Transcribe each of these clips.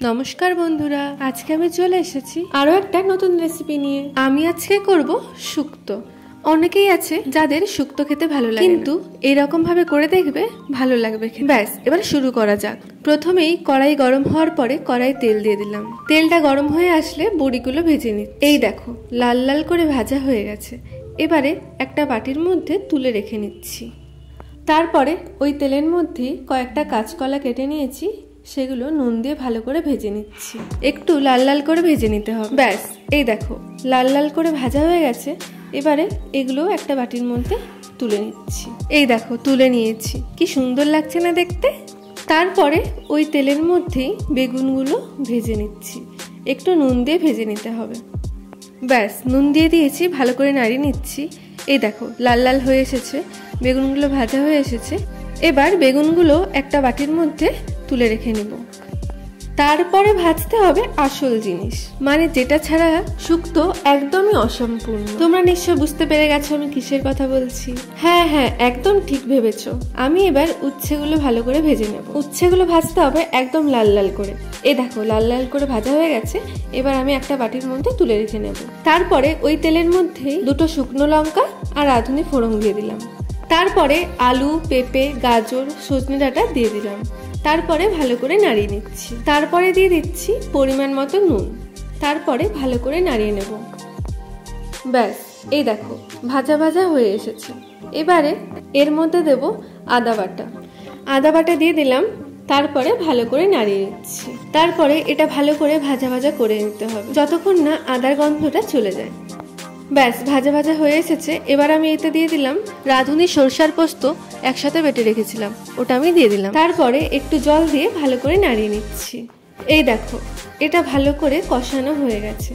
নমস্কার বন্ধুরা, আজকে আমি চলে এসেছি আরো একটা নতুন রেসিপি নিয়ে। আমি আজকে করব শুক্তো। অনেকেই আছে যাদের শুক্তো খেতে ভালো লাগে, কিন্তু এরকম ভাবে করে দেখবে ভালো লাগবে খেতে। ব্যাস, এবার শুরু করা যাক। প্রথমেই কড়াই গরম হওয়ার পরে কড়াই তেল দিয়ে দিলাম। তেলটা গরম হয়ে আসলে বড়িগুলো ভেজে নিই। এই দেখো, লাল লাল করে ভাজা হয়ে গেছে। এবারে একটা বাটির মধ্যে তুলে রেখে নিচ্ছি। তারপরে ওই তেলের মধ্যে কয়েকটা কাঁচকলা কেটে নিয়েছি, সেগুলো নুন দিয়ে ভালো করে ভেজে নিচ্ছি। একটু লাল লাল করে ভেজে নিতে হবে। ব্যাস, এই দেখো লাল লাল করে ভাজা হয়ে গেছে। এবারে এগুলো একটা বাটির মধ্যে তুলে নিচ্ছি। এই দেখো তুলে নিয়েছি, কি সুন্দর লাগছে না দেখতে। তারপরে ওই তেলের মধ্যেই বেগুনগুলো ভেজে নিচ্ছি। একটু নুন দিয়ে ভেজে নিতে হবে। ব্যাস, নুন দিয়ে দিয়েছি, ভালো করে নাড়িয়ে নিচ্ছি। এই দেখো লাল লাল হয়ে এসেছে, বেগুনগুলো ভাজা হয়ে এসেছে। এবার বেগুনগুলো একটা বাটির মধ্যে তুলে রেখে নিব। তারপরে ভাজতে হবে আসল জিনিস, মানে যেটা ছাড়া শুক্তো একদমই অসম্পূর্ণ। তোমরা নিশ্চয় বুঝতে পেরে গেছো আমি কিসের কথা বলছি। হ্যাঁ হ্যাঁ, একদম ঠিক ভেবেছো। আমি এবার উচ্ছেগুলো ভালো করে ভেজে নেব। উচ্ছেগুলো ভাজতে হবে একদম লাল লাল করে। এই দেখো লাল লাল করে ভাজা হয়ে গেছে। এবার আমি একটা বাটির মধ্যে তুলে রেখে নেব। তারপরে ওই তেলের মধ্যে দুটো শুকনো লঙ্কা আর রাঁধুনি ফোড়ন দিয়ে দিলাম। তারপরে আলু, পেঁপে, গাজর, সজনে ডাঁটা দিয়ে দিলাম। তারপরে ভালো করে নাড়িয়ে নিচ্ছি। তারপরে দিয়ে দিচ্ছি পরিমাণ মতো নুন। তারপরে ভালো করে নাড়িয়ে নেব। ব্যাস, এই দেখো ভাজা ভাজা হয়ে এসেছে। এবারে এর মধ্যে দেব আদা বাটা। আদা বাটা দিয়ে দিলাম। তারপরে ভালো করে নাড়িয়ে নিচ্ছি। তারপরে এটা ভালো করে ভাজা ভাজা করে নিতে হবে, যতক্ষণ না আদার গন্ধটা চলে যায়। ব্যাস, ভাজা ভাজা হয়ে এসেছে। এবার আমি এতে দিয়ে দিলাম রাঁধুনি সরষার পোস্ত একসাথে বেটে রেখেছিলাম, ওটা আমি দিয়ে দিলাম। তারপরে একটু জল দিয়ে ভালো করে নাড়িয়ে নিচ্ছি। এই দেখো এটা ভালো করে কষানো হয়ে গেছে।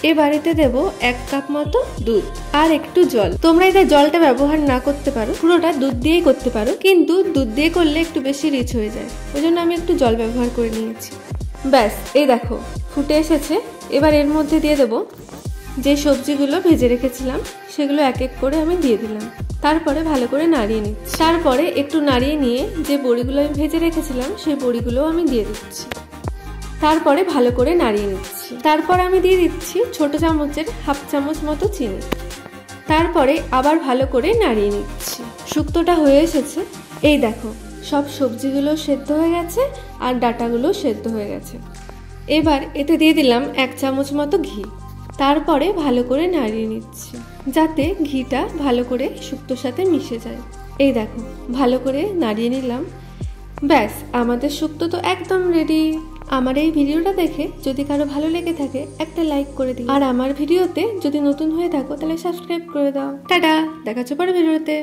এবার এতে দেবো 1 কাপ মতো দুধ আর একটু জল। তোমরা এতে জলটা ব্যবহার না করতে পারো, পুরোটা দুধ দিয়েই করতে পারো, কিন্তু দুধ দিয়ে করলে একটু বেশি রিচ হয়ে যায়, ওই জন্য আমি একটু জল ব্যবহার করে নিয়েছি। ব্যাস, এই দেখো ফুটে এসেছে। এবার এর মধ্যে দিয়ে দেবো যে সবজিগুলো ভেজে রেখেছিলাম, সেগুলো এক এক করে আমি দিয়ে দিলাম। তারপরে ভালো করে নাড়িয়ে নিচ্ছি। তারপরে একটু নাড়িয়ে নিয়ে যে বড়িগুলো আমি ভেজে রেখেছিলাম, সেই বড়িগুলো আমি দিয়ে দিচ্ছি। তারপরে ভালো করে নাড়িয়ে নিচ্ছি। তারপর আমি দিয়ে দিচ্ছি ছোট চামচের 1/2 চামচ মতো চিনি। তারপরে আবার ভালো করে নাড়িয়ে নিচ্ছি। শুক্তোটা হয়ে এসেছে। এই দেখো সব সবজিগুলো সেদ্ধ হয়ে গেছে আর ডাঁটাগুলো সেদ্ধ হয়ে গেছে। এবার এতে দিয়ে দিলাম 1 চামচ মতো ঘি। তারপরে ভালো করে নাড়িয়ে নিচ্ছি, যাতে ঘিটা ভালো করে শুক্তোর সাথে মিশে যায়। এই দেখো ভালো করে নাড়িয়ে নিলাম। ব্যাস, আমাদের শুক্তো তো একদম রেডি। আমার এই ভিডিওটা দেখে যদি কারো ভালো লেগে থাকে একটা লাইক করে দিও, আর আমার ভিডিওতে যদি নতুন হয়ে থাকো তাহলে সাবস্ক্রাইব করে দাও। টাটা, দেখা হচ্ছে পরের ভিডিওতে।